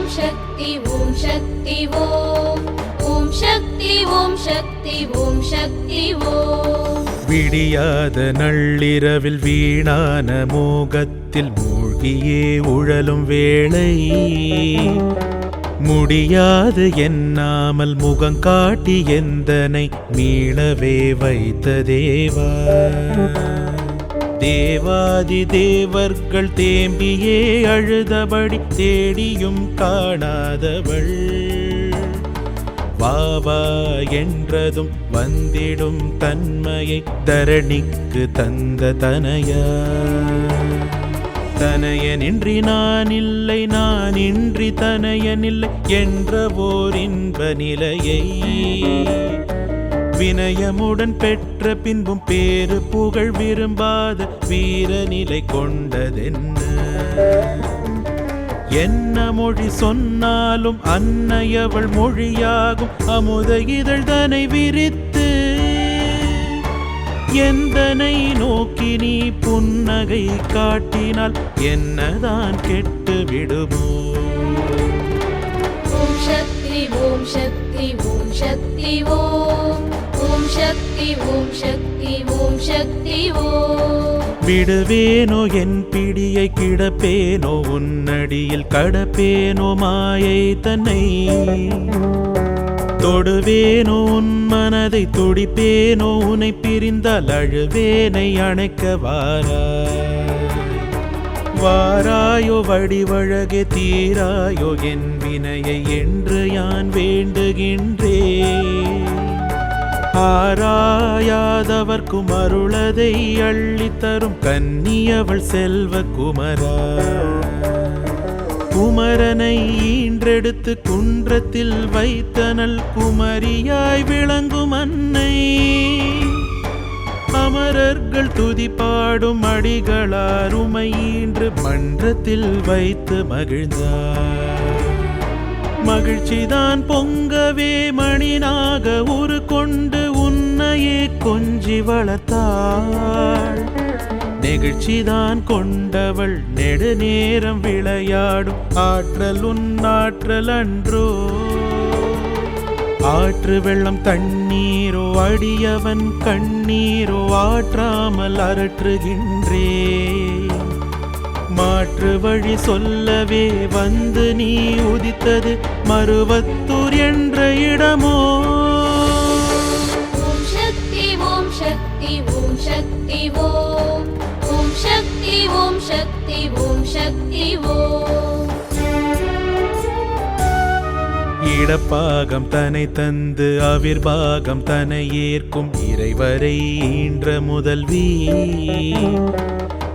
शक्ति ओम शक्ति ओम शक्ति ओम शक्ति ओम शक्ति ओम விடியாத நள்ளிரவில் வீணான மோகத்தில் மூழ்கியே உழலும் வேளை முடியாது எண்ணாமல் முகம் காட்டி எந்தனை மீளவே வைத்த தேவா தேவாதி தேவர்கள் தேம்பியே அழுதபடி தேடியும் காணாதவள் வாவா என்றதும் வந்திடும் தன்மையை தரணிக்கு தந்த தனையா தனையனின்றி நான் இல்லை நான் இன்றி தனையனில்லை என்ற ஓர் இன்ப நிலையை வினயமுடன் பெற்ற பின்பும் பேரு புகழ் விரும்பாத வீரநிலை கொண்டதென்ன என்ன மொழி சொன்னாலும் அன்னையவள் மொழியாகும் அமுத இதழ்தனை விரித்து எந்தனை நோக்கி நீ புன்னகை காட்டினால் என்னதான் கெட்டு விடுமோ ஓம் சக்தி ஓம் சக்தி ஓம் சக்தி ஓம் சக்தி ஓம் சக்தி ஓம் சக்தி ஓம் விடுவேனோ என் பிடியை கிடப்பேனோ உன்னடியில் கடப்பேனோ மாயை தன்னை தொடுவேனோ உன் மனதை துடிப்பேனோ உன்னை பிரிந்தால் அழுவேனை அணைக்க வாராயோ வடிவழகே தீராயோ என் வினையை என்று யான் வேண்டுகின்றேன் ஆராயாதவர்க்கும் அருளதை அள்ளித்தரும் கன்னியவள் செல்வ குமரா குமரனை ஈன்றெடுத்து குன்றத்தில் வைத்தனல் குமரியாய் விளங்கும் அன்னை அமரர்கள் துதி பாடும் அடிகளார் உமையீன்று மன்றத்தில் வைத்து மகிழ்ந்தார் மகிழ்ச்சிதான் பொங்கவே மணினாக உரு கொண்டு உன்னையே கொஞ்சி வளர்த்தாள் நெகிழ்ச்சிதான் கொண்டவள் நெடுநேரம் விளையாடும் ஆற்றல் உன்னாற்றல் அன்றோ ஆற்று வெள்ளம் தண்ணீரோ அடியவன் கண்ணீரோ ஆற்றாமல் அரற்றுகின்றே மாற்று வழி சொல்லவே வந்து நீ உதித்தது மருவத்தூர் என்ற இடமோ ஓம் சக்தி ஓம் சக்தி ஓம் சக்தி ஓம் சக்தி ஓம் சக்தி ஓம் சக்தி ஓம் இடப்பாகம் தனை தந்து அவிர்பாகம் தனை ஏற்கும் இறைவரை ஈன்ற முதல்வி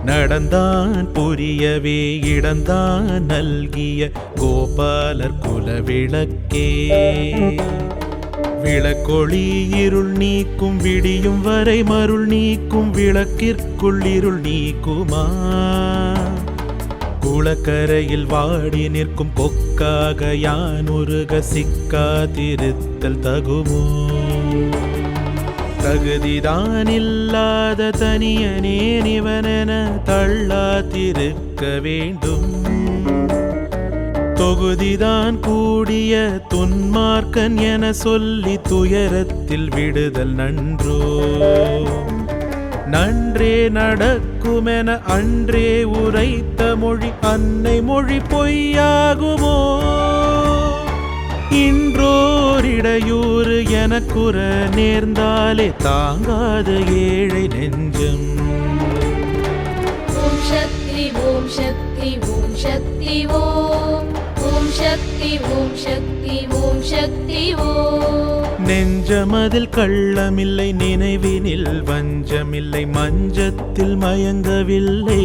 நடந்தான் புரியவே இடந்தான் நல்கிய கோபாலர் குல விளக்கே விளக்கொளி இருள் நீக்கும் விடியும் வரை மருள் நீக்கும் விளக்கிற்குள் இருள் நீக்குமா குளக்கரையில் வாடி நிற்கும் கொக்காக யான் உருக சிக்காதிருத்தல் தகுமோ தகுதிதான் இல்லாத தனியனே நிவனென தள்ளாதிருக்க வேண்டும் தொகுதிதான் கூடிய துன்மார்க்கன் என சொல்லி துயரத்தில் விடுதல் நன்றோ நன்றே நடக்குமென அன்றே உரைத்த மொழி அன்னை மொழி பொய்யாகுமோ இன்றோரிடையூறு எனக்குற நேர்ந்தாலே தாங்காத ஏழை நெஞ்சம் ஓம் சக்தி ஓம் சக்தி ஓம் சக்தி ஓம் சக்தி ஓம் சக்தி ஓம் சக்தி ஓம் நெஞ்சமதில் கள்ளமில்லை நினைவினில் வஞ்சமில்லை மஞ்சத்தில் மயங்கவில்லை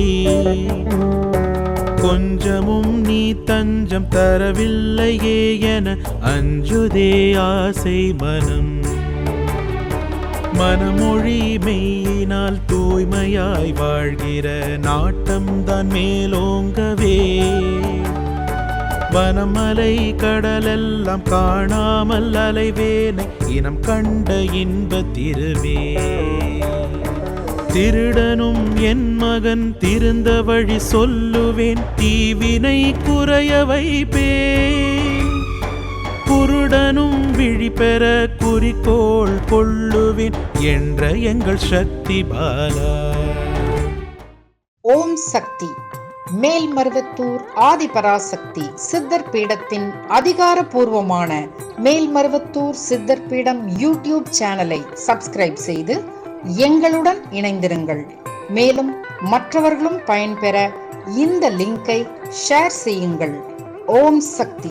கொஞ்சமும் நீ தஞ்சம் தரவில்லையே என அஞ்சுதே ஆசை மனம் மனமொழி மெய்யினால் தூய்மையாய் வாழ்கிற நாட்டம்தான் மேலோங்கவே வனமலை கடலெல்லாம் காணாமல் அலைவேனை இனம் கண்ட இன்ப திருவே திருடனும் என் மகன் திருந்த வழி சொல்லுவேன், தீவினை குறைய வைப்பேன். குருடனும் விழி பெற குறிக்கோள் கொள்ளுவேன் என்ற எங்கள் சக்தி பாலா. ஓம் சக்தி. மேல்மருவத்தூர் ஆதிபராசக்தி சித்தர் பீடத்தின் அதிகாரபூர்வமான மேல்மருவத்தூர் சித்தர் பீடம் யூடியூப் சேனலை சப்ஸ்கிரைப் செய்து எங்களுடன் இணைந்திருங்கள். மேலும் மற்றவர்களும் பயன்பெற இந்த லிங்கை ஷேர் செய்யுங்கள். ஓம் சக்தி.